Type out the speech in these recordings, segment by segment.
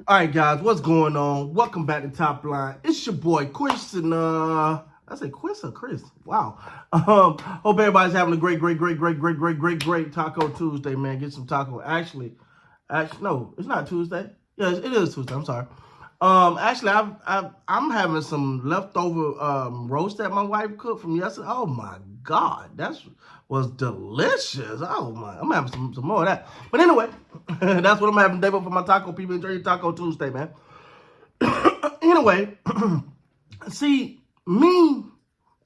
All right, guys, what's going on? Welcome back to Top Line. It's your boy Chris, and I say Chris or Chris? Wow. Hope everybody's having a great Taco Tuesday, man. Get some taco. Actually, no, it's not Tuesday. Yeah, it is Tuesday. I'm sorry. Actually, I'm having some leftover roast that my wife cooked from yesterday. Oh my God, was delicious. Oh my, I'm having some more of that. But anyway, that's what I'm having today for my taco. People enjoy your Taco Tuesday, man. Anyway, see me,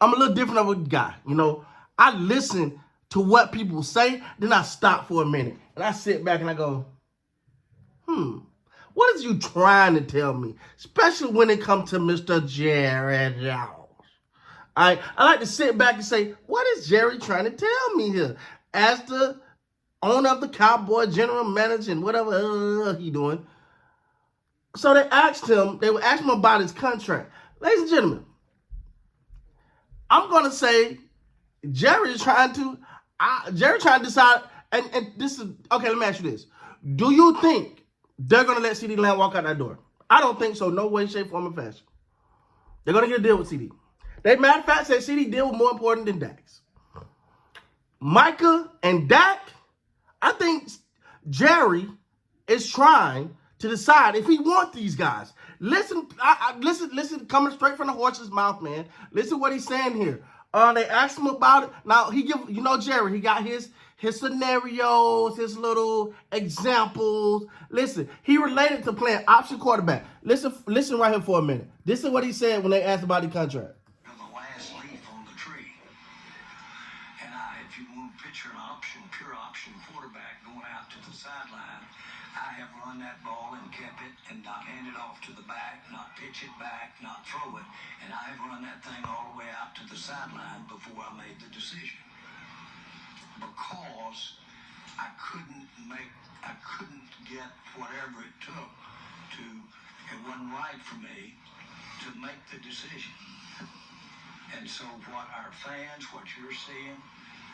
I'm a little different of a guy. You know, I listen to what people say, then I stop for a minute and I sit back and I go, what is you trying to tell me? Especially when it comes to Mr. Jerry Jones. I like to sit back and say, what is Jerry trying to tell me here? As the owner of the Cowboy, general manager, and whatever he doing. So they would ask him about his contract. Ladies and gentlemen, I'm going to say Jerry trying to decide, and this is, okay, let me ask you this. Do you think they're going to let CeeDee Lamb walk out that door? I don't think so. No way, shape, form, or fashion. They're going to get a deal with CeeDee. They, matter of fact, said CeeDee deal was more important than Dak's. Micah and Dak, I think Jerry is trying to decide if he wants these guys. Listen, listen, coming straight from the horse's mouth, man. Listen what he's saying here. They asked him about it. Now, Jerry, he got his scenarios, his little examples. Listen, he related to playing option quarterback. Listen right here for a minute. This is what he said when they asked about the contract. The last leaf on the tree. And if you want to picture an pure option quarterback going out to the sideline, I have run that ball and kept it and not hand it off to the back, not pitch it back, not throw it. And I have run that thing all the way out to the sideline before I made the decision. Because I couldn't get whatever it took it wasn't right for me to make the decision. And so what our fans, what you're seeing,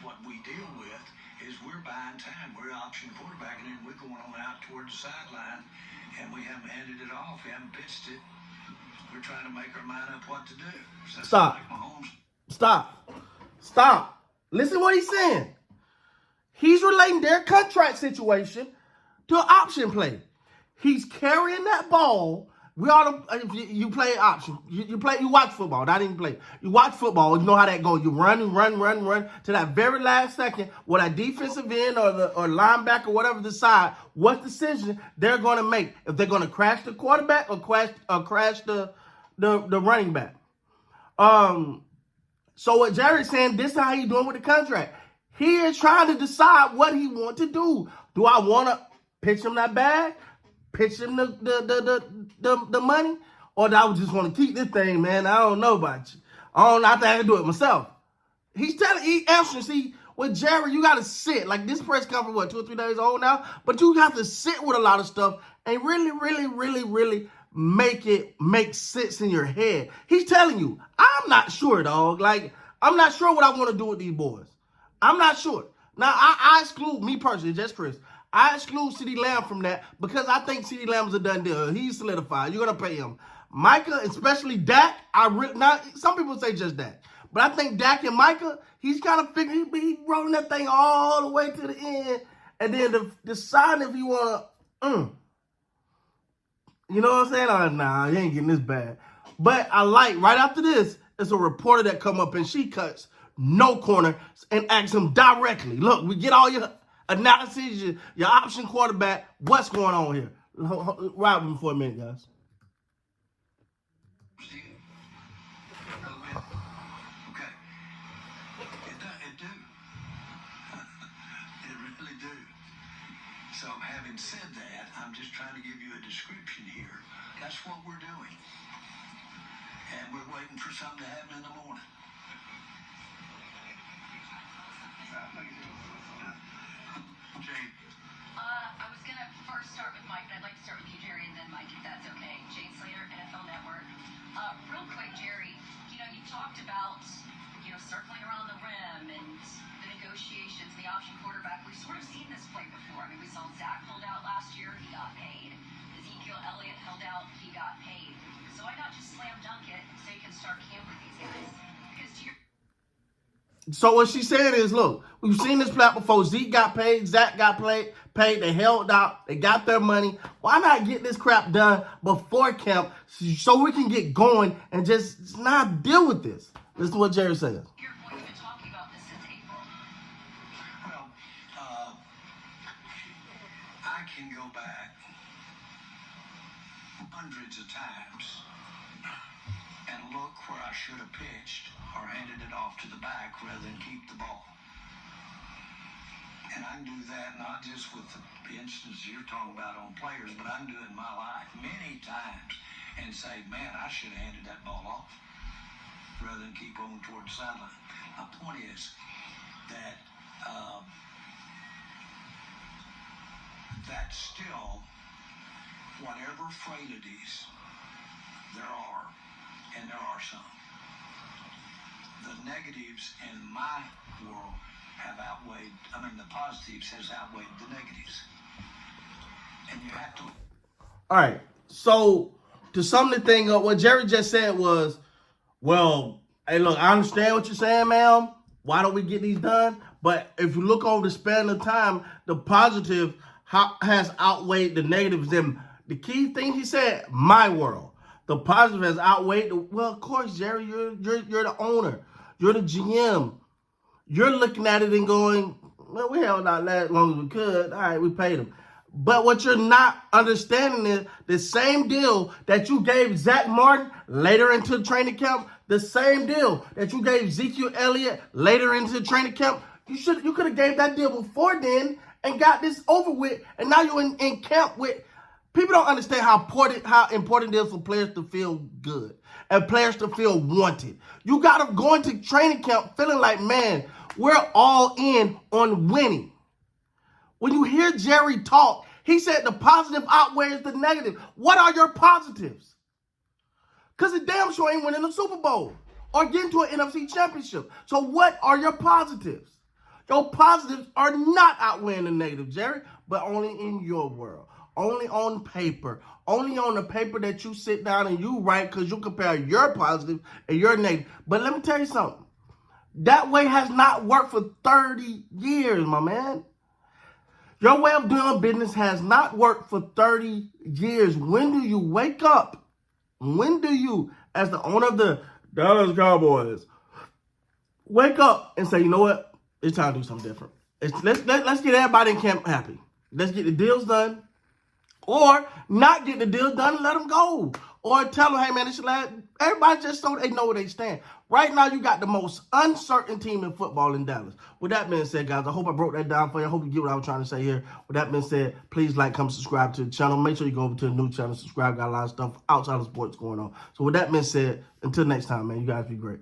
what we deal with is we're buying time. We're option quarterbacking and we're going on out toward the sideline and we haven't handed it off. We haven't pitched it. We're trying to make our mind up what to do. So Stop. Stop. Listen to what he's saying. He's relating their contract situation to an option play. He's carrying that ball. If you play option. You watch football. Not even play. You watch football. You know how that goes. You run to that very last second where that defensive end or linebacker or whatever decide what decision they're going to make. If they're going to crash the quarterback or crash the running back. So what Jerry's saying, this is how he's doing with the contract. He is trying to decide what he wants to do. Do I want to pitch him that bag? Pitch him the money? Or do I just want to keep this thing, man? I don't know about you. I think I can do it myself. He answering, see, with Jerry, you got to sit. Like this press conference, what, 2 or 3 days old now? But you have to sit with a lot of stuff and really make sense in your head. He's telling you, I'm not sure, dog. Like, I'm not sure what I want to do with these boys. I'm not sure. Now, I exclude, me personally, just Chris, I exclude CeeDee Lamb from that because I think CeeDee Lamb's a done deal. He's solidified. You're going to pay him. Micah, especially Dak, now, some people say just Dak. But I think Dak and Micah, he's kind of figuring, he's rolling that thing all the way to the end. And then deciding if you want to, you know what I'm saying? Oh, nah, you ain't getting this bad. But I like, right after this, it's a reporter that come up and she cuts no corner and asks him directly, look, we get all your analysis, your option quarterback, what's going on here? Ride with me for a minute, guys. Okay. It do. It really do. So having said that, I'm just trying to give you a description here. That's what we're doing. And we're waiting for something to happen in the morning. Jane. I was going to first start with Mike, but I'd like to start with you, Jerry, and then Mike, if that's okay. Jane Slater, NFL Network. Real quick, Jerry, you talked about, circling around the rim and the negotiations, the option quarterback. We've sort of seen this play before. I mean, we saw Zach pulled out last year. He got paid. Ezekiel Elliott So what she's saying is, look, we've seen this plot before. Zeke got paid, Zach got paid. They held out, they got their money. Why not get this crap done before camp so we can get going and just not deal with this? Listen to what Jerry says. Your boy's been talking about this since April. Well, I can go back hundreds of times and look where I should have pitched or handed it off to the back rather than keep the ball. And I can do that not just with the instances you're talking about on players, but I can do it in my life many times and say, man, I should have handed that ball off rather than keep on towards the sideline. My point is that that's still whatever frailties there are, and there are some, the negatives in my world have outweighed, the positives has outweighed the negatives. And you have to. All right. So to sum the thing up, what Jerry just said was, well, hey, look, I understand what you're saying, ma'am. Why don't we get these done? But if you look over the span of time, the positive has outweighed the negatives. And the key thing he said, my world. The positive has outweighed the, well, of course, Jerry, you're the owner. You're the GM. You're looking at it and going, well, we held out as long as we could. All right, we paid him. But what you're not understanding is the same deal that you gave Zach Martin later into training camp, the same deal that you gave Ezekiel Elliott later into training camp, you could have gave that deal before then and got this over with, and now you're in camp with. People don't understand how important it is for players to feel good and players to feel wanted. You got to go into training camp feeling like, man, we're all in on winning. When you hear Jerry talk, he said the positive outweighs the negative. What are your positives? Because the damn sure ain't winning the Super Bowl or getting to an NFC championship. So what are your positives? Your positives are not outweighing the negative, Jerry, but only in your world. Only on paper. Only on the paper that you sit down and you write, because you compare your positive and your negative. But let me tell you something. That way has not worked for 30 years, my man. Your way of doing business has not worked for 30 years. When do you wake up? When do you, as the owner of the Dallas Cowboys, wake up and say, you know what? It's time to do something different. Let's get everybody in camp happy. Let's get the deals done. Or not get the deal done and let them go. Or tell them, hey, man, this should last. Everybody just so they know where they stand. Right now, you got the most uncertain team in football in Dallas. With that being said, guys, I hope I broke that down for you. I hope you get what I was trying to say here. With that being said, please like, comment, subscribe to the channel. Make sure you go over to the new channel, subscribe. Got a lot of stuff outside of sports going on. So with that being said, until next time, man, you guys be great.